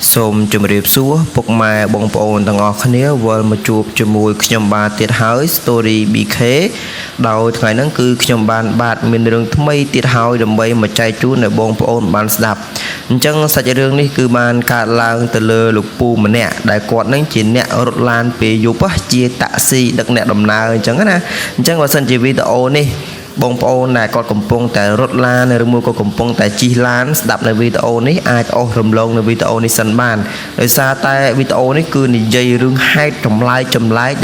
សូមជម្រាបសួរពុកម៉ែបងប្អូនទាំងអស់គ្នាវិលមកជួបជាមួយខ្ញុំបាទទៀតហើយ Story BK ដោយថ្ងៃហ្នឹងគឺខ្ញុំបានបាទមានរឿងថ្មីទៀតហើយដើម្បីមកចែកជូនដល់បងប្អូនបានស្ដាប់អញ្ចឹងសាច់រឿងនេះគឺបានកើតឡើងទៅលើលោកពូម្នាក់ដែលគាត់នឹងជាអ្នករត់ឡានពេលយប់ជាតាក់ស៊ីដឹកអ្នកដំណើរអញ្ចឹងណាអញ្ចឹងបើសិនជាវីដេអូនេះបងប្អូនដែលគាត់កំពុងតែរត់ឡានឬមួយក៏កំពុងតែជិះឡានស្ដាប់នៅវីដេអូនេះអាចអស់រំលងនៅវីដេអូនេះសិនបានដោយសារតែវីដេអូនេះគឺនិយាយរឿងហេតុចម្លែក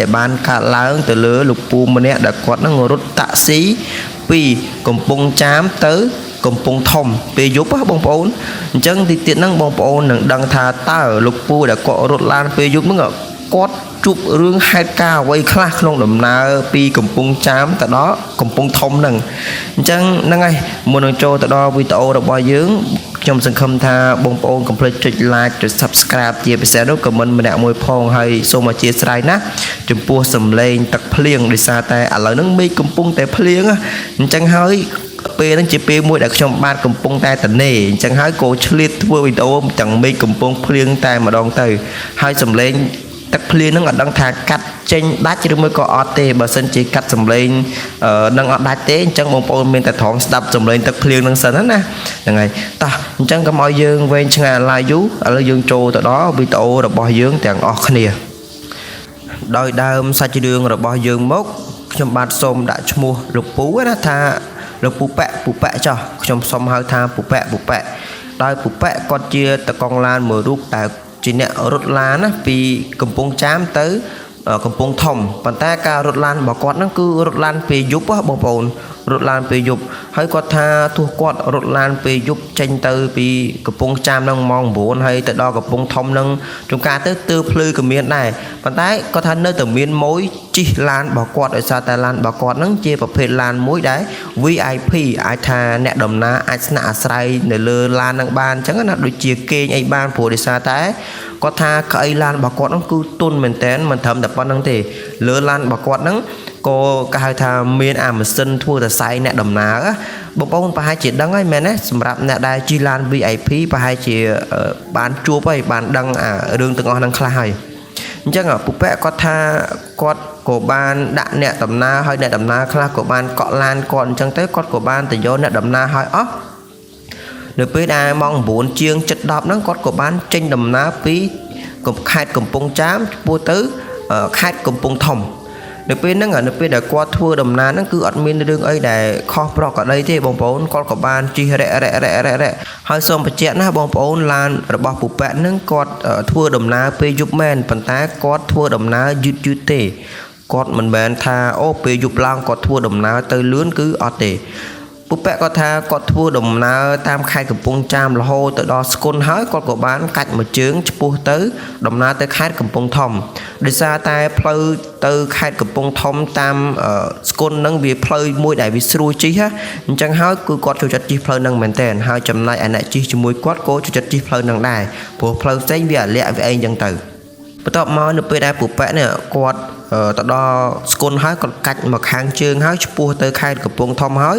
ដែលបានកើតឡើងទៅលើលោកពូម្នាក់ដែលគាត់នឹងរត់តាក់ស៊ីពីកំពង់ចាមទៅកំពង់ធំពេលយប់បងប្អូនអញ្ចឹងទីទៀតហ្នឹងបងប្អូននឹងដឹងថាតើលោកពូដែលគាត់រត់ឡានពេលយប់ហ្នឹងគាត់ជួបរឿងហេតុការណ៍អ្វីខ្លះក្នុងដំណើរពីកំពង់ចាមទៅដល់កំពង់ធំហ្នឹងអញ្ចឹងហ្នឹងហើយមុននឹងចូលទៅដល់វីដេអូរបស់យើងខ្ញុំសង្ឃឹមថាបងប្អូនកុំភ្លេចចុច like ចុច subscribe ជាពិសេសនោះ comment ម្នាក់មួយផងហើយសូមអធិស្ឋានណាចំពោះសំឡេងទឹកភ្លៀងដោយសារតែឥឡូវហ្នឹងមេឃកំពុងតែភ្លៀងអញ្ចឹងហើយពេលហ្នឹងជាពេលមួយដែលខ្ញុំបាទកំពុងតែតនេអញ្ចឹងហើយក៏ឆ្លៀតធ្វើវីដេអូទាំងមេឃកំពុងភ្លៀងតែម្ដងទៅហើយសំឡេងទឹកភ្លៀងហ្នឹងអត់ដឹងថាកាត់ចេញដាច់ឬមួយក៏អត់ទេបើសិនជាកាត់សំឡេងនឹងអត់ដាច់ទេអញ្ចឹងបងប្អូនមានតែត្រង់ស្ដាប់សំឡេងទឹកភ្លៀងហ្នឹងសិនណាហ្នឹងហើយតោះអញ្ចឹងកុំឲ្យយើងវែងឆ្ងាយឡាយយូរឥឡូវយើងចូលទៅដល់វីដេអូរបស់យើងទាំងអស់គ្នាដោយដើមសាច់រឿងរបស់យើងមកខ្ញុំបាទសូមដាក់ឈ្មោះលោកពូណាថាលោកពូប៉ាក់ចុះខ្ញុំសូមហៅថាពូប៉ាក់ដោយពូប៉ាក់គាត់ជាតកង់ឡានមួយរូបតែជាអ្នករត់ឡានណាពីកំពង់ចាមទៅកំពង់ធំប៉ុន្តែការរត់ឡានរបស់គាត់ហ្នឹងគឺរត់ឡានពេលយប់បងប្អូនរត់ឡានពេលយប់ហើយគាត់ថាទោះគាត់រត់ឡានពេលយប់ចេញទៅពីកំពង់ចាមហ្នឹងម៉ោង9ហើយទៅដល់កំពង់ធំហ្នឹងជួនកាលទៅទើភ្លឺក៏មានដែរប៉ុន្តែគាត់ថានៅតែមានមួយជិះឡានរបស់គាត់ដោយសារតែឡានរបស់គាត់ហ្នឹងជាប្រភេទឡានមួយដែល VIP អាចថាអ្នកដំណើរអាចស្នាក់អាស្រ័យនៅលើឡានហ្នឹងបានអញ្ចឹងណាដូចជាគេងអីបានព្រោះដោយសារតែគាត់ថាកៅអីឡានរបស់គាត់ហ្នឹងគឺទុនមែនតែនមិនត្រឹមតែប៉ុណ្្នឹងទេលើឡានរបស់គាត់ហ្នឹងក៏គេហៅថាមានអាម៉ាស៊ីនធ្វើតែផ្សាយអ្នកដំណើរបងប្អូនប្រហែលជាដឹងហើយមែនទេសម្រាប់អ្នកដែលជិះឡាន VIP ប្រហែលជាបានជួបហើយបានដឹងអារឿងទាំងអស់ហ្នឹងខ្លះហើយអញ្ចឹងពូប៉ែគាត់ថាគាត់ក៏បានដាក់អ្នកដំណើរហើយអ្នកដំណើរខ្លះក៏បានកក់ឡានគាត់អញ្ចឹងទៅគាត់ក៏បានទៅយកអ្នកដំណើរហើយអស់នៅពេលដែលម៉ោង9ជាង7:10ហ្នឹងគាត់ក៏បានចេញដំណើរពីខេត្តកំពង់ចាមឆ្ពោះទៅខេត្តកំពង់ធំនៅពេលហ្នឹងនៅពេលដែលគាត់ធ្វើដំណើរហ្នឹងគឺអត់មានរឿងអីដែលខុសប្រក្រតីទេបងប្អូនគាត់ក៏បានជិះរ៉ែហើយសូមបញ្ជាក់ណាបងប្អូនឡានរបស់ពូប៉ែហ្នឹងគាត់ធ្វើដំណើរពេលយប់មែនប៉ុន្តែគាត់ធ្វើដំណើរយឺតទេគាត់មិនមែនថាអូពេលយប់ឡើងគាត់ធ្វើដំណើរទៅលឿនគឺអត់ទេពូប៉ែគាត់ថាគាត់ធ្វើដំណើរតាមខេត្តកំពង់ចាមរហូតទៅដល់ស្គុនហើយគាត់ក៏បានកាច់មួយជើងឆ្ពោះទៅដំណើរទៅខេត្តកំពង់ធំដោយសារតែផ្លូវទៅខេត្តកំពង់ធំតាមស្គុនហ្នឹងវាផ្លូវមួយដែលវាស្រួលជិះអញ្ចឹងហើយគឺគាត់ចូលចិត្តជិះផ្លូវហ្នឹងមែនតើហើយចំណែកឯអ្នកជិះជាមួយគាត់ក៏ចូលចិត្តជិះផ្លូវហ្នឹងដែរព្រោះផ្លូវផ្សេងវាអាលាក់វាអីអញ្ចឹងទៅបន្ទាប់មកនៅពេលដែលពូប៉ែនេះគាត់ទៅដល់ស្គុនហើយគាត់កាច់មកខាងជើងហើយឆ្ពោះទៅខេត្តកំពង់ធំហើយ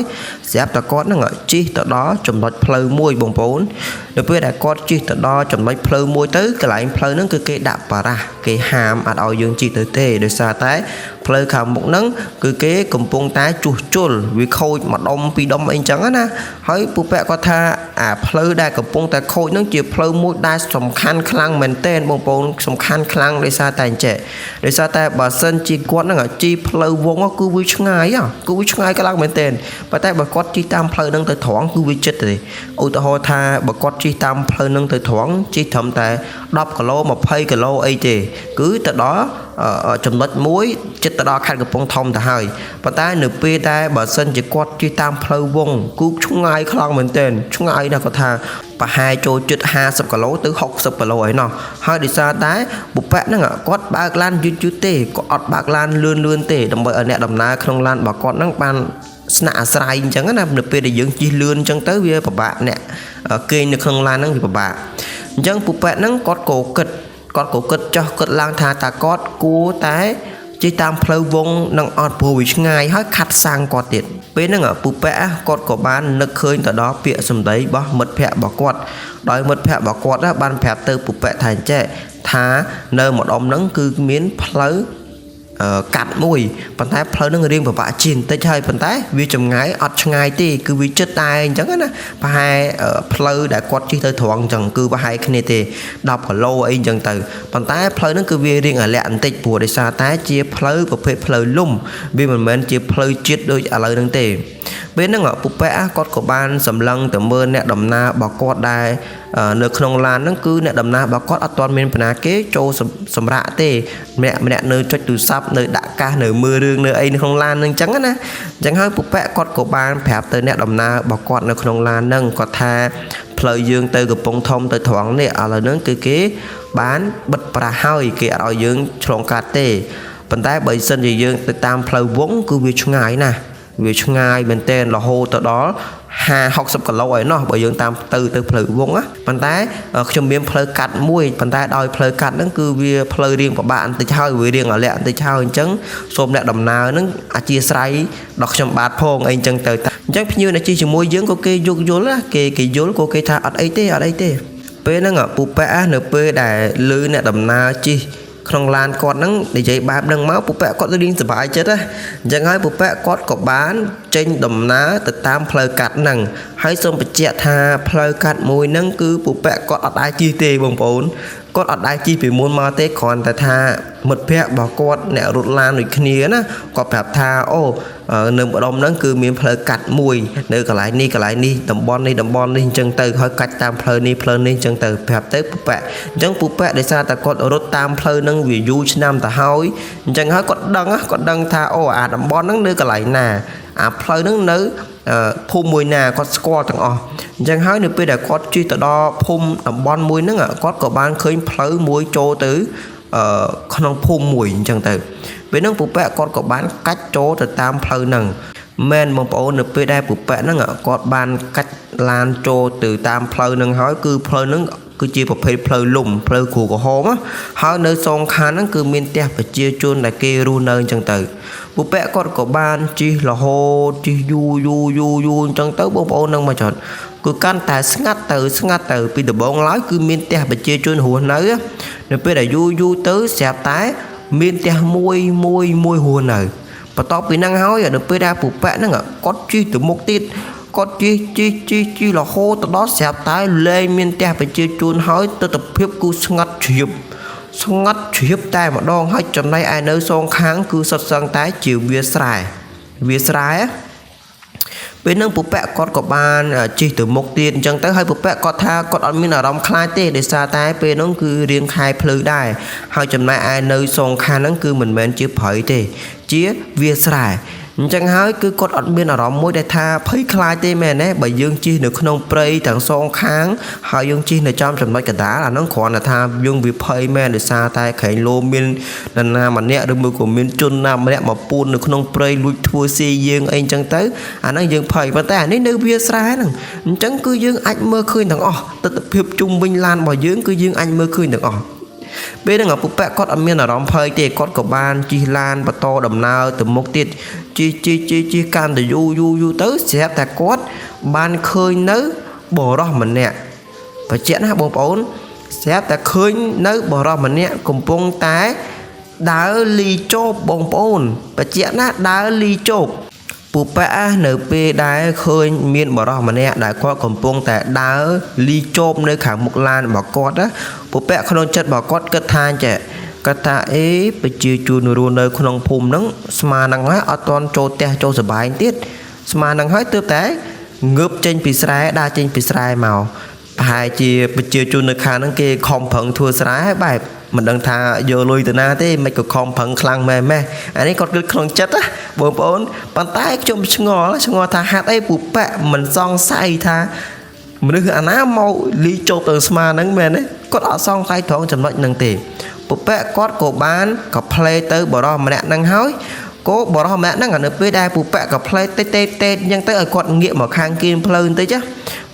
ស្រាប់តែគាត់នឹងជិះទៅដល់ចំណុចផ្លូវមួយបងប្អូននៅពេលដែលគាត់ជិះទៅដល់ចំណុចផ្លូវមួយទៅកន្លែងផ្លូវហ្នឹងគឺគេដាក់បារ៉ាស់គេហាមអត់ឲ្យយើងជិះទៅទេដោយសារតែផ្លូវខាងមុខហ្នឹងគឺគេកំពុងតែជួសជុលវាខូចម្ដុំពីរដុំអីចឹងណាហើយពូប៉ែគាត់ថាអាផ្លូវដែលកំពុងតែខូចហ្នឹងជាផ្លូវមួយដែលសំខាន់ខ្លាំងមែនទែនបងប្អូនសំខាន់ខ្លាំងដោយសារតែអញ្ចេះដោយសារតែបើសិនជាគាត់ហ្នឹងជីផ្លូវវងគឺវាឆ្ងាយខ្លាំងមែនទែនប៉ុន្តែបើគាត់ជិះតាមផ្លូវហ្នឹងទៅត្រង់គឺវាជិតទេឧទាហរណ៍ថាបើគាត់ជិះតាមផ្លូវហ្នឹងទៅត្រង់ជិះត្រឹមតែ10គីឡូ20គីឡូអីទេគឺទៅដល់ចំណុចមួយចិត្តទៅដល់ខេត្តកំពង់ធំទៅហើយប៉ុន្តែនៅពេលដែលបើសិនជាគាត់ជិះតាមផ្លូវវងគឺឆ្ងាយខ្លាំងមែនទែនឆ្ងាយណាស់គាត់ថាប្រហែលចូលជិត50គីឡូទៅ60គីឡូឯណោះហើយដោយសារតែបុព្វហ្នឹងគាត់បើកឡានយឺតទេគាត់អត់បើកឡានលឿនទេដើម្បីឲ្យអ្នកដំណើរក្នុងឡានរបស់គាត់ហ្នឹងបានស្នាក់អាស្រ័យអញ្ចឹងណានៅពេលដែលយើងជិះលឿនអញ្ចឹងទៅវាពិបាកអ្នកគេងនៅក្នុងឡានហ្នឹងវាពិបាកអញ្ចឹងបុព្វហ្នឹងគាត់ក៏គិតចោះគិតឡើងថាតើគាត់គួរតែជិះតាមផ្លូវវងនឹងអត់ព្រោះវាឆ្ងាយហើយខាត់សាំងគាត់ទៀត ពេលហ្នឹងពូប៉ែគាត់ក៏បាននឹកឃើញទៅដល់ពាក្យសម្ដីរបស់មិត្តភ័ក្តិរបស់គាត់ដោយមិត្តភ័ក្តិរបស់គាត់បានប្រាប់ទៅពូប៉ែថាអញ្ចេះថានៅម្ដុំហ្នឹងគឺមានផ្លូវកាត់មួយប៉ុន្តែផ្លូវនឹងរៀងពិបាកជាងតិចហើយប៉ុន្តែវាចម្ងាយអត់ឆ្ងាយទេគឺវាជិតតែអញ្ចឹងណាប្រហែលផ្លូវដែលគាត់ជិះទៅត្រង់អញ្ចឹងគឺប្រហែលគ្នាទេ10គីឡូអីអញ្ចឹងទៅប៉ុន្តែផ្លូវនឹងគឺវារៀងអាលាក់បន្តិចព្រោះដោយសារតែជាផ្លូវប្រភេទផ្លូវលំវាមិនមែនជាផ្លូវជាតិដូចឥឡូវហ្នឹងទេពេលហ្នឹងពូប៉ែគាត់ក៏បានសម្លឹងទៅមើលអ្នកដំណើររបស់គាត់ដែរនៅក្នុងឡានហ្នឹងគឺអ្នកដំណើររបស់គាត់អត់ទាន់មានបណ្ណាគេចូលសម្រាប់ទេម្នាក់នៅចុចទូរស័ព្ទនៅដាក់កាសនៅមើលរឿងនៅអីនៅក្នុងឡានហ្នឹងអញ្ចឹងណាអញ្ចឹងហើយពូប៉ែគាត់ក៏បានប្រាប់ទៅអ្នកដំណើររបស់គាត់នៅក្នុងឡានហ្នឹងគាត់ថាផ្លូវយើងទៅកំពង់ធំទៅត្រង់នេះឥឡូវហ្នឹងគឺគេបានបិទប្រាស់ហើយគេអត់ឲ្យយើងឆ្លងកាត់ទេប៉ុន្តែបើសិនជាយើងទៅតាមផ្លូវវងគឺវាឆ្ងាយណាស់វាឆ្ងាយមែនទែនរហូតទៅដល់50-60គីឡូឯណោះបើយើងតាមទៅផ្លូវវងណាប៉ុន្តែខ្ញុំមានផ្លូវកាត់មួយប៉ុន្តែដោយផ្លូវកាត់ហ្នឹងគឺវាផ្លូវរៀងពិបាកបន្តិចហើយវារៀងអាលាក់បន្តិចហើយអញ្ចឹងសូមអ្នកដំណើរហ្នឹងអធិស្ឋានដល់ខ្ញុំបាទផងអីអញ្ចឹងទៅអញ្ចឹងភ្ញៀវអ្នកជិះជាមួយយើងក៏គេយោគយល់ណាគេយល់ក៏គេថាអត់អីទេពេលហ្នឹងពូប៉ែនៅពេលដែលលឺអ្នកដំណើរជិះក្នុងឡានគាត់ហ្នឹងនិយាយបែបហ្នឹងមកពូប៉ែគាត់រៀងសប្បាយចិត្តណាអញ្ចឹងហើយពូប៉ែគាត់ក៏បានចេញដំណើរទៅតាមផ្លូវកាត់ហ្នឹងហើយសូមបញ្ជាក់ថាផ្លូវកាត់មួយហ្នឹងគឺពូប៉ែគាត់អត់អាចជិះទេបងប្អូនគាត់អត់អាចជិះពីមុនមកទេគ្រាន់តែថាមិត្តភ័ក្តិរបស់គាត់អ្នករត់ឡានដូចគ្នាណាគាត់ប្រាប់ថាអូនៅម្ដុំហ្នឹងគឺមានផ្លូវកាត់មួយនៅកន្លែងនេះតំបន់នេះអញ្ចឹងទៅហើយកាច់តាមផ្លូវនេះអញ្ចឹងទៅប្រាប់ទៅពូប៉ែអញ្ចឹងពូប៉ែដោយសារតែគាត់រត់តាមផ្លូវហ្នឹងវាយូរឆ្នាំទៅហើយអញ្ចឹងហើយគាត់ដឹងថាអូអាតំបន់ហ្នឹងនៅកន្លែងណាអាផ្លូវហ្នឹងនៅភូមិមួយណាគាត់ស្គាល់ទាំងអស់អញ្ចឹងហើយនៅពេលដែលគាត់ជិះទៅដល់ភូមិតំបន់មួយហ្នឹងគាត់ក៏បានឃើញផ្លូវមួយចូលទៅក្នុងភូមិមួយអញ្ចឹងទៅពេលហ្នឹងពូប៉ែគាត់ក៏បានកាច់ចូលទៅតាមផ្លូវហ្នឹងមែនបងប្អូននៅពេលដែលពូប៉ែហ្នឹងគាត់បានកាច់ឡានចូលទៅតាមផ្លូវហ្នឹងហើយគឺផ្លូវហ្នឹងគឺជាប្រភេទផ្លូវលំផ្លូវគ្រូក្រហមហើយនៅសងខាងហ្នឹងគឺមានផ្ទះប្រជាជនដែលគេរស់នៅអញ្ចឹងទៅពូប៉ែគាត់ក៏បានជិះរហូតជិះយូរអញ្ចឹងទៅបងប្អូននឹងមកចត់គឺកាន់តែស្ងាត់ទៅពីដំបងឡើយគឺមានផ្ទះប្រជាជនរស់នៅពេលដែលយូរទៅស្រាប់តែមានផ្ទះមួយរស់នៅបន្ទាប់ពីហ្នឹងហើយនៅពេលដែលពូប៉ែហ្នឹងគាត់ជិះទៅមុខទៀតគាត់ជិះរហូតទៅដល់ស្រាប់តែលែងមានផ្ទះប្រជាជនហើយទិដ្ឋភាពគឺស្ងាត់ជ្រាបតែម្ដងហើយចំណែកឯនៅសងខាងគឺសុទ្ធសឹងតែជាវាស្រែពេលហ្នឹងពូប៉ែគាត់ក៏បានជិះទៅមុខទៀតអញ្ចឹងទៅហើយពូប៉ែគាត់ថាគាត់អត់មានអារម្មណ៍ខ្លាចទេដោយសារតែពេលហ្នឹងគឺរៀងខែភ្លឺដែរហើយចំណែកឯនៅសងខាងហ្នឹងគឺមិនមែនជាព្រៃទេជាវាស្រែអញ្ចឹងហើយគឺគាត់អត់មានអារម្មណ៍មួយដែលថាភ័យខ្លាចទេមែនទេបើយើងជិះនៅក្នុងព្រៃទាំងសងខាងហើយយើងជិះនៅចំចំណុចកណ្ដាលអាហ្នឹងគ្រាន់តែថាយើងវាភ័យមែនដោយសារតែក្រែងលោមាននរណាម្នាក់ឬមួយក៏មានជនណាម្នាក់មកពួននៅក្នុងព្រៃលួចធ្វើស៊ីយើងអីអញ្ចឹងទៅអាហ្នឹងយើងភ័យប៉ុន្តែអានេះនៅវាស្រែហ្នឹងអញ្ចឹងគឺយើងអាចមើលឃើញទាំងអស់ទិដ្ឋភាពជុំវិញឡានរបស់យើងគឺយើងអាចមើលឃើញទាំងអស់ពេលហ្នឹងពូប៉ែគាត់អត់មានអារម្មណ៍ភ័យទេគាត់ក៏បានជិះឡានបន្តដំណើរទៅមុខទៀតជិះកាន់តែយូរទៅស្រាប់តែគាត់បានឃើញនៅបរិសម្នាក់បញ្ជាក់ណាបងប្អូនស្រាប់តែឃើញនៅបរិសម្នាក់កំពុងតែដើរលីជោបបងប្អូនបញ្ជាក់ណាដើរលីជោបពូប៉ែនៅពេលដែលឃើញមានបរិសម្នាក់ដែលគាត់កំពុងតែដើរលីជោបនៅខាងមុខឡានរបស់គាត់ណាពូប៉ែក្នុងចិត្តរបស់គាត់គិតថាចេះគាត់ថាប្រជាជនរស់នៅក្នុងភូមិហ្នឹងស្មាហ្នឹងហើយអត់ទាន់ចូលផ្ទះចូលសបាយទៀតស្មាហ្នឹងហើយទើបតែងើបចេញពីស្រែដើរចេញពីស្រែមកប្រហែលជាប្រជាជននៅខាងហ្នឹងគេខំប្រឹងធ្វើស្រែហើយបែបមិនដឹងថាយកលុយទៅណាទេមិនក៏ខំប្រឹងខ្លាំងម៉ែអានេះគាត់គិតក្នុងចិត្តណាបងប្អូនប៉ុន្តែខ្ញុំឆ្ងល់ថាហេតុអីពូប៉ែមិនសង្ស័យថាមនុស្សអាណាមកលីជោបទៅស្មាហ្នឹងមែនទេគាត់អត់សង្ស័យត្រង់ចំណុចហ្នឹងទេពូប៉ែគាត់ក៏បានក៏ផ្លេទៅបរិសម្នាក់ហ្នឹងហើយក៏បរិសម្នាក់ហ្នឹងនៅពេលដែលពូប៉ែក៏ផ្លេតេអញ្ចឹងទៅឲ្យគាត់ងាកមកខាងគៀនផ្លូវបន្តិចណា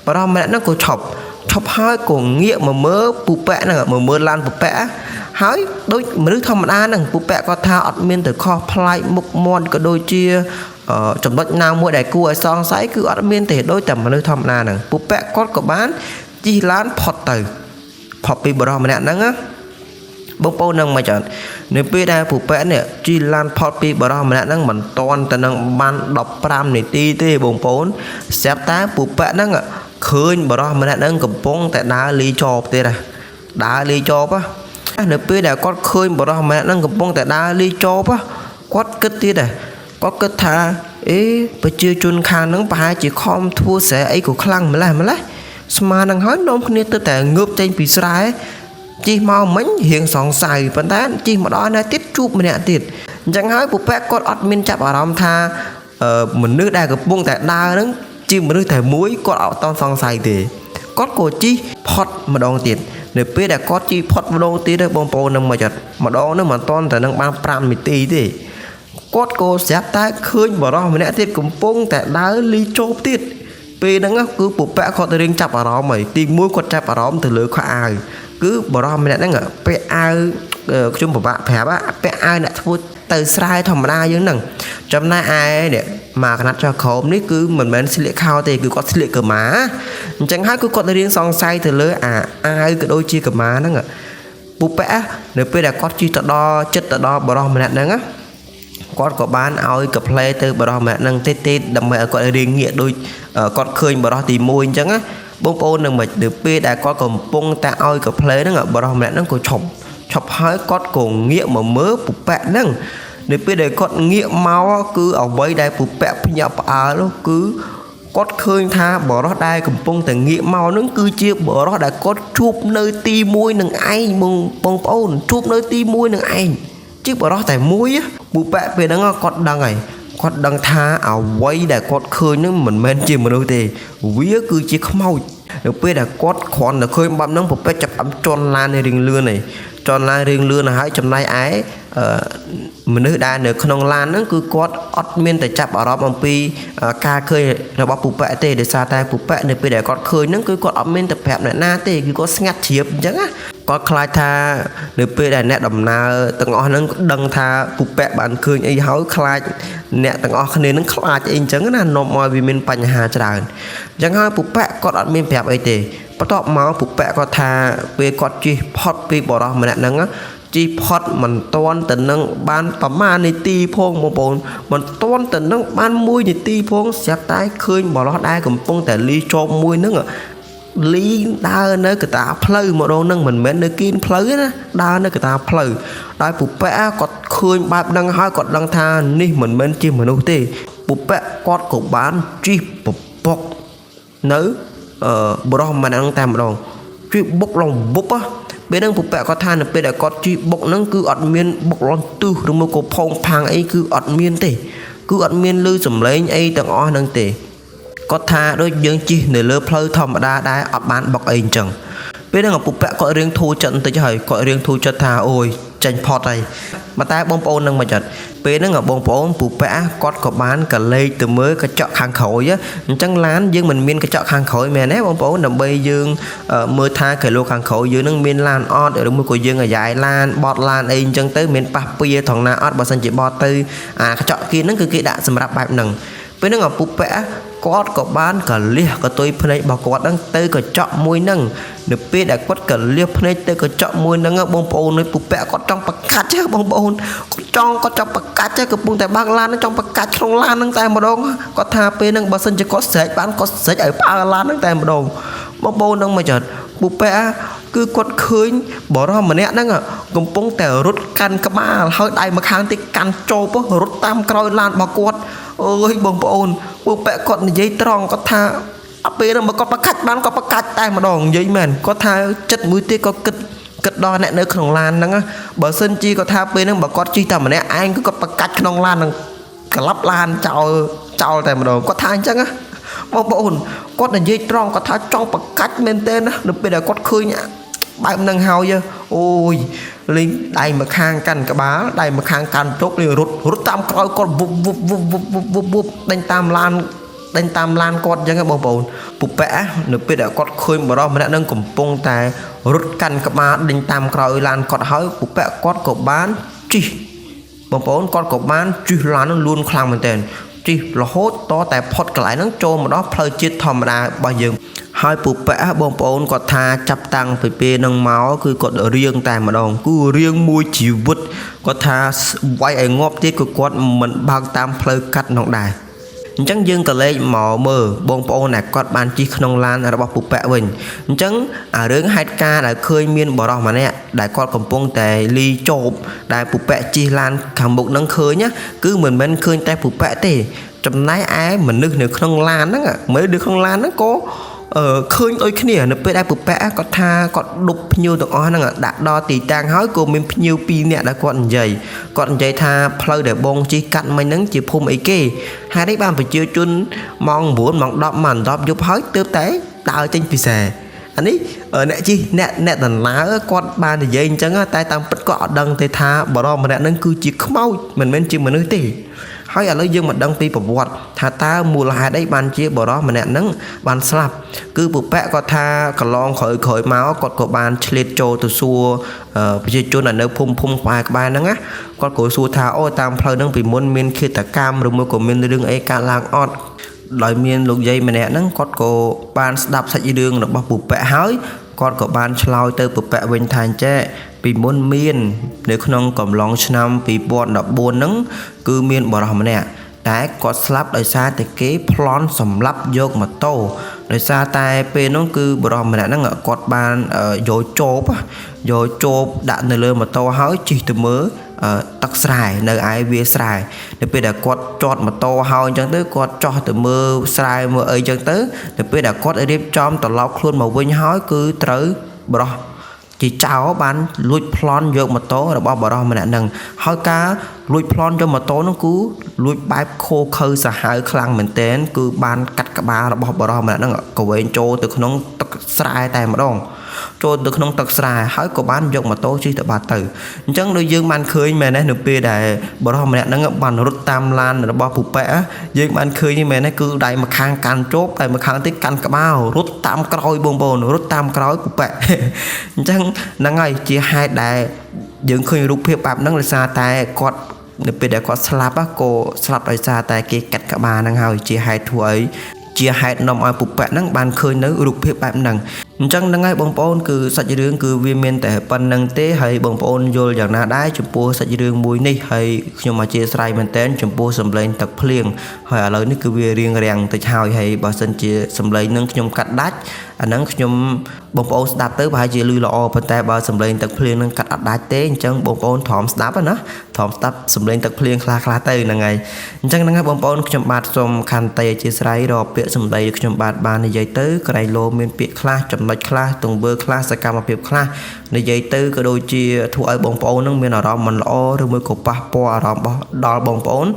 បរិសម្នាក់ហ្នឹងក៏ឈប់ហើយក៏ងាកមកមើលពូប៉ែហ្នឹងមកមើលឡានពូប៉ែហើយដូចមនុស្សធម្មតាហ្នឹងពូប៉ែគាត់ថាអត់មានទៅខុសប្លែកមុខមាត់ក៏ដូចជា ចំណុចណាមួយដែលគួរឲ្យសង្ស័យគឺអត់មានទេដូចតែមនុស្សធម្មតាហ្នឹងពូប៉ែគាត់ក៏បានជិះឡានផុតទៅផុតពីបរិសម្នាក់ហ្នឹងណាបងប្អូននឹងមកចត់នៅពេលដែលពូប៉ែនេះជិះឡានផុតពីបរិសម្នាក់ហ្នឹងមិនតាន់ទៅនឹងបាន15នាទីទេបងប្អូនស្រាប់តែពូប៉ែហ្នឹងឃើញបរិសម្នាក់ហ្នឹងកំពុងតែដើរលីចប់ទៀតណាដើរលីចប់នៅពេលដែលគាត់ឃើញបរិសម្នាក់ហ្នឹងកំពុងតែដើរលីចប់គាត់គិតទៀតគាត់គិតថាប្រជាជនខាងហ្នឹងប្រហែលជាខំធ្វើស្រែអីក៏ខ្លាំងម្លេះស្មាននឹងហើយនាំគ្នាទៅតែងើបចេញពីស្រែជិះមកមិញរៀងសង្ស័យប៉ុន្តែជិះមកដល់ណាទៀតជួបម្នាក់ទៀតអញ្ចឹងហើយពូប៉ែគាត់អត់មានចាប់អារម្មណ៍ថាមនុស្សដែលកំពុងតែដើរហ្នឹងជាមនុស្សតែមួយគាត់អត់តន់សង្ស័យទេគាត់ក៏ជិះផុតម្ដងទៀតនៅពេលដែលគាត់ជិះផុតម្ដងទៀតបងប្អូននឹងមកចាត់ម្ដងហ្នឹងមិនតន់តែនឹងបាន5នាទីទេគាត់ក៏ស្រាប់តែឃើញបរិសម្នាក់ទៀតកំពុងតែដើរលីចប់ទៀតពេលហ្នឹងគឺពូប៉ែគាត់ទៅរៀងចាប់អារម្មណ៍ហើយទី1គាត់ចាប់អារម្មណ៍ទៅលើខោអាវគឺបរិសម្នាក់ហ្នឹងពាក់អាវខ្ញុំពិបាកប្រាប់ពាក់អាវអ្នកធ្វើទៅស្រែធម្មតាយើងហ្នឹងចំណែកឯនេះមកកណាត់ចុះក្រោមនេះគឺមិនមែនស្លៀកខោទេគឺគាត់ស្លៀកកម៉ាអញ្ចឹងហើយគឺគាត់រៀងសង្ស័យទៅលើអាវក៏ដូចជាកម៉ាហ្នឹងពូប៉ែនៅពេលដែលគាត់ជិះទៅដល់ចិត្តទៅដល់បរិសម្នាក់ហ្នឹងគាត់ក៏បានឲ្យកាផ្លេទៅបរិសម្នាក់ហ្នឹងតិចដើម្បីឲ្យគាត់រៀងងាកដូចគាត់ឃើញបរិសទី1អញ្ចឹងណាបងប្អូននឹងមកទៅពេលដែលគាត់កំពុងតែឲ្យកាផ្លេហ្នឹងបរិសម្នាក់ហ្នឹងក៏ឈប់ហើយគាត់ក៏ងាកមកមើលពូប៉ែហ្នឹងនៅពេលដែលគាត់ងាកមកគឺអ្វីដែលពូប៉ែភ្ញាក់ផ្អើលគឺគាត់ឃើញថាបរិសដែលកំពុងតែងាកមកហ្នឹងគឺជាបរិសដែលគាត់ជួបនៅទី1នឹងឯងបងប្អូនជួបនៅទី1នឹងឯងជាបរិសតែមួយពូប៉ែពេលហ្នឹងគាត់ដឹងហើយគាត់ដឹងថាអ្វីដែលគាត់ឃើញហ្នឹងមិនមែនជាមនុស្សទេវាគឺជាខ្មោចនៅពេលដែលគាត់គ្រាន់តែឃើញបែបហ្នឹងពូប៉ែចាប់ជន់ឡានរៀងលឿនហើយជន់ឡានរៀងលឿនហើយចំណែកឯមនុស្សដែលនៅក្នុងឡានហ្នឹងគឺគាត់អត់មានតែចាប់អារម្មណ៍អំពីការឃើញរបស់ពូប៉ែទេដោយសារតែពូប៉ែនៅពេលដែលគាត់ឃើញហ្នឹងគឺគាត់អត់មានតែប្រាប់អ្នកណាទេគឺគាត់ស្ងាត់ជ្រាបអញ្ចឹងណាគាត់ខ្លាចថានៅពេលដែលអ្នកដំណើរទាំងអស់ហ្នឹងដឹងថាពូប៉ែបានឃើញអីហើយខ្លាចអ្នកទាំងអស់គ្នាហ្នឹងខ្លាចអីអញ្ចឹងណានាំឲ្យវាមានបញ្ហាច្រើនអញ្ចឹងហើយពូប៉ែគាត់អត់មានប្រាប់អីទេបន្ទាប់មកពូប៉ែគាត់ថាពេលគាត់ជិះផុតពីបរិសម្នាក់ហ្នឹងជិះផុតមិនតាន់ទៅនឹងបានប្រមាណនាទីផងបងប្អូនមិនតាន់ទៅនឹងបាន1នាទីផងស្រាប់តែឃើញបរិសដែលកំពុងតែលីជាប់មួយហ្នឹងលីដើរនៅកតាផ្លូវម្ដងហ្នឹងមិនមែននៅគៀនផ្លូវណាដើរនៅកតាផ្លូវដោយពូប៉ែគាត់ឃើញបែបហ្នឹងហើយគាត់ដឹងថានេះមិនមែនជាមនុស្សទេពូប៉ែគាត់ក៏បានជិះពពុកនៅបរិសម្នាក់ហ្នឹងតែម្ដងជិះបុកឡងបុកពេលហ្នឹងពូប៉ែគាត់ថានៅពេលដែលគាត់ជិះបុកហ្នឹងគឺអត់មានបុកឡងទឹះឬមកក៏ផោងផាំងអីគឺអត់មានទេគឺអត់មានឮសំឡេងអីទាំងអស់ហ្នឹងទេគាត់ថាដូចយើងជិះនៅលើផ្លូវធម្មតាដែរអត់បានបុកអីអញ្ចឹងពេលហ្នឹងពូប៉ែគាត់រៀងធូរចិត្តបន្តិចហើយគាត់រៀងធូរចិត្តថាអូយចាញ់ផុតហើយប៉ុន្តែបងប្អូននឹងមកចិត្តពេលហ្នឹងបងប្អូនពូប៉ែគាត់ក៏បានកលេចទៅមើលកញ្ចក់ខាងក្រោយអញ្ចឹងឡានយើងមិនមានកញ្ចក់ខាងក្រោយមែនទេបងប្អូនដើម្បីយើងមើលថាគីឡូខាងក្រោយយើងនឹងមានឡានអត់ឬមួយក៏យើងអាយ៉ៃឡានបត់ឡានអីអញ្ចឹងទៅមានប៉ះពៀត្រង់ណាអត់បើសិនជាបត់ទៅកញ្ចក់គៀនហ្នឹងគឺគេដាក់សម្រាប់បែបហ្នឹងពេលហ្នឹងពូប៉ែគាត់ក៏បានកលះកតុយភ្នែករបស់គាត់ហ្នឹងទៅកញ្ចក់មួយហ្នឹងនៅពេលដែលគាត់កលះភ្នែកទៅកញ្ចក់មួយហ្នឹងបងប្អូននៅពូប៉ែគាត់ចង់ប្រកាច់ទេបងប្អូនគាត់ចង់ប្រកាច់ទេកំពុងតែបើកឡានហ្នឹងចង់ប្រកាច់ក្នុងឡានហ្នឹងតែម្ដងគាត់ថាពេលហ្នឹងបើសិនជាគាត់ស្រែកបានគាត់ស្រែកឲ្យផ្អើលឡានហ្នឹងតែម្ដងបងប្អូនហ្នឹងមកចាត់ពូប៉ែគឺគាត់ឃើញបរិសម្នាក់ហ្នឹងកំពុងតែរត់កាន់ក្បាលហើយដៃម្ខាងទៀតកាន់ចោបរត់តាមក្រោយឡានរបស់គាត់អូយបងប្អូនពូប៉ែគាត់និយាយត្រង់គាត់ថាអត់ពេលហ្នឹងមកគាត់ប្រកាច់បានគាត់ប្រកាច់តែម្ដងនិយាយមែនគាត់ថាចិត្តមួយទៀតគាត់គិតដល់អ្នកនៅក្នុងឡានហ្នឹងបើសិនជាគាត់ថាពេលហ្នឹងបើគាត់ជិះតែម្នាក់ឯងគឺគាត់ប្រកាច់ក្នុងឡានហ្នឹងក្លាប់ឡានចោលតែម្ដងគាត់ថាអញ្ចឹងបងប្អូនគាត់និយាយត្រង់គាត់ថាចង់ប្រកាច់មែនទែនណានៅពេលដែលគាត់ឃើញបែបហ្នឹងហើយអូយលេងដៃម្ខាងកាន់ក្បាលដៃម្ខាងកាន់ជុកលេងរត់តាមក្រោយគាត់វុបដេញតាមឡានគាត់អញ្ចឹងបងប្អូនពូប៉ែនៅពេលដែលគាត់ឃើញបរិសម្នាក់ហ្នឹងកំពុងតែរត់កាន់ក្បាលដេញតាមក្រោយឡានគាត់ហើយពូប៉ែគាត់ក៏បានជិះបងប្អូនគាត់ក៏បានជិះឡានហ្នឹងលឿនខ្លាំងមែនទែន ជីរហូតតតែផុតកន្លែងហ្នឹងចូលមកដល់ផ្លូវជាតិធម្មតារបស់យើងហើយពូប៉ែបងប្អូនគាត់ថាចាប់តាំងពីពេលហ្នឹងមកគឺគាត់រៀងតែម្ដងគឺរៀងមួយជីវិតគាត់ថាវាយឲ្យងាប់ទៀតគឺគាត់មិនបើកតាមផ្លូវកាត់នោះដែរអញ្ចឹងយើងក៏លេខមកមើលបងប្អូនដែលគាត់បានជិះក្នុងឡានរបស់ពូប៉ែវិញអញ្ចឹងអារឿងហេតុការណ៍ដែលឃើញមានបរិសម្នាក់ដែលគាត់កំពុងតែលីជោបដែលពូប៉ែជិះឡានខាងមុខហ្នឹងឃើញគឺមិនមែនឃើញតែពូប៉ែទេចំណែកឯមនុស្សនៅក្នុងឡានហ្នឹងមើលនៅក្នុងឡានហ្នឹងក៏ឃើញដូចគ្នានៅពេលដែលពូប៉ែគាត់ថាគាត់ដប់ភ្ញៀវទាំងអស់ហ្នឹងដាក់ដល់ទីតាំងហើយក៏មានភ្ញៀវ2នាក់ដែលគាត់និយាយថាផ្លូវដែលបងជិះកាត់មិញហ្នឹងជាភូមិអីគេហើយនេះបានប្រជាជនម៉ោង9ម៉ោង10ម៉ោង10យប់ហើយទើបតែដើរចេញពីផ្សារអានេះអ្នកជិះអ្នកដណ្ដើគាត់បាននិយាយអញ្ចឹងតែតាមពិតគាត់អត់ដឹងទេថាបរិសម្នាក់ហ្នឹងគឺជាខ្មោចមិនមែនជាមនុស្សទេហើយឥឡូវយើងមកដឹងពីប្រវត្តិថាតើមូលហេតុអីបានជាបរិសម្នាក់ហ្នឹងបានស្លាប់គឺពូប៉ែគាត់ថាកន្លងក្រោយមកគាត់ក៏បានឆ្លៀតចូលទៅសួរប្រជាជននៅភូមិក្បែរហ្នឹងណាគាត់ក៏សួរថាអូតាមផ្លូវហ្នឹងពីមុនមានឃាតកម្មឬមួយក៏មានរឿងអីកើតឡើងអត់ដោយមានលោកយាយម្នាក់ហ្នឹងគាត់ក៏បានស្ដាប់សាច់រឿងរបស់ពូប៉ែហើយគាត់ក៏បានឆ្លើយទៅពូប៉ែវិញថាអញ្ចេះពីមុនមាននៅក្នុងកំឡុងឆ្នាំ2014ហ្នឹងគឺមានបរិសម្នាក់តែគាត់ស្លាប់ដោយសារតែគេប្លន់សម្លាប់យកម៉ូតូដោយសារតែពេលហ្នឹងគឺបរិសម្នាក់ហ្នឹងគាត់បានយកជោបដាក់នៅលើម៉ូតូហើយជិះទៅមើលទឹកស្រែនៅឯវាស្រែនៅពេលដែលគាត់ចតម៉ូតូហើយអញ្ចឹងទៅគាត់ចោះទៅមើលស្រែមើលអីអញ្ចឹងទៅនៅពេលដែលគាត់រៀបចំត្រឡប់ខ្លួនមកវិញហើយគឺត្រូវបរិសជាចៅបានលួចប្លន់យកម៉ូតូរបស់បរិសម្នាក់ហ្នឹងហើយការលួចប្លន់យកម៉ូតូហ្នឹងគឺលួចបែបខូខើសាហាវខ្លាំងមែនទែនគឺបានកាត់ក្បាលរបស់បរិសម្នាក់ហ្នឹងក៏វែងចូលទៅក្នុងទឹកស្រែតែម្ដងចូលទៅក្នុងទឹកស្រែហើយក៏បានយកម៉ូតូជិះទៅបាត់ទៅអញ្ចឹងដូចយើងបានឃើញមែនទេនៅពេលដែលបរិសម្នាក់ហ្នឹងបានរត់តាមឡានរបស់ពូប៉ែយើងបានឃើញមែនទេគឺដៃម្ខាងកាន់ជោបតែម្ខាងទៀតកាន់ក្បាលរត់តាមក្រោយបងប្អូនរត់តាមក្រោយពូប៉ែអញ្ចឹងហ្នឹងហើយជាហេតុដែលយើងឃើញរូបភាពបែបហ្នឹងដោយសារតែគាត់នៅពេលដែលគាត់ស្លាប់ក៏ស្លាប់ដោយសារតែគេកាត់ក្បាលហ្នឹងហើយជាហេតុធ្វើអីជាហេតុនាំឲ្យពូប៉ែហ្នឹងបានឃើញនៅរូបភាពបែបហ្នឹងអញ្ចឹងហ្នឹងហើយបងប្អូនគឺសាច់រឿងគឺវាមានតែប៉ុណ្្នឹងទេហើយបងប្អូនយល់យ៉ាងណាដែរចំពោះសាច់រឿងមួយនេះហើយខ្ញុំអធិស្ឋានមែនតើចំពោះសម្លេងទឹកភ្លៀងហើយឥឡូវនេះគឺវារៀងរាំងតិចហើយបើសិនជាសម្លេងនឹងខ្ញុំកាត់ដាច់អាហ្នឹងខ្ញុំបងប្អូនស្ដាប់ទៅប្រហែលជាឮល្អប៉ុន្តែបើសម្លេងទឹកភ្លៀងនឹងកាត់អត់ដាច់ទេអញ្ចឹងបងប្អូនទ្រាំស្ដាប់ណាទ្រាំស្ដាប់សម្លេងទឹកភ្លៀងខ្លះទៅហ្នឹងហើយអញ្ចឹងហ្នឹងហើយបងប្អូនខ្ញុំបាទសូមខន្តីអធិស្ឋានរកពាក្យសម្ដីខ្ញុំបាទបាននិយាយទៅក្រៃលោមានពាក្យខ្លះចំណុចខ្លះទង្វើខ្លះសកម្មភាពខ្លះនិយាយទៅក៏ដូចជាធ្វើឲ្យបងប្អូននឹងមានអារម្មណ៍មិនល្អឬមួយក៏ប៉ះពាល់អារម្មណ៍ដល់បងប្អូន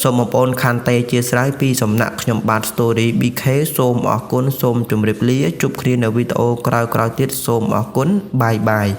សូមបងប្អូនខន្តីអធិស្ឋានពីសំណាក់ខ្ញុំបាទ Story BK សូមអរគុណសូមជម្រាបលាជួបគ្នានៅវីដេអូក្រោយៗទៀតសូមអរគុណបាយបាយ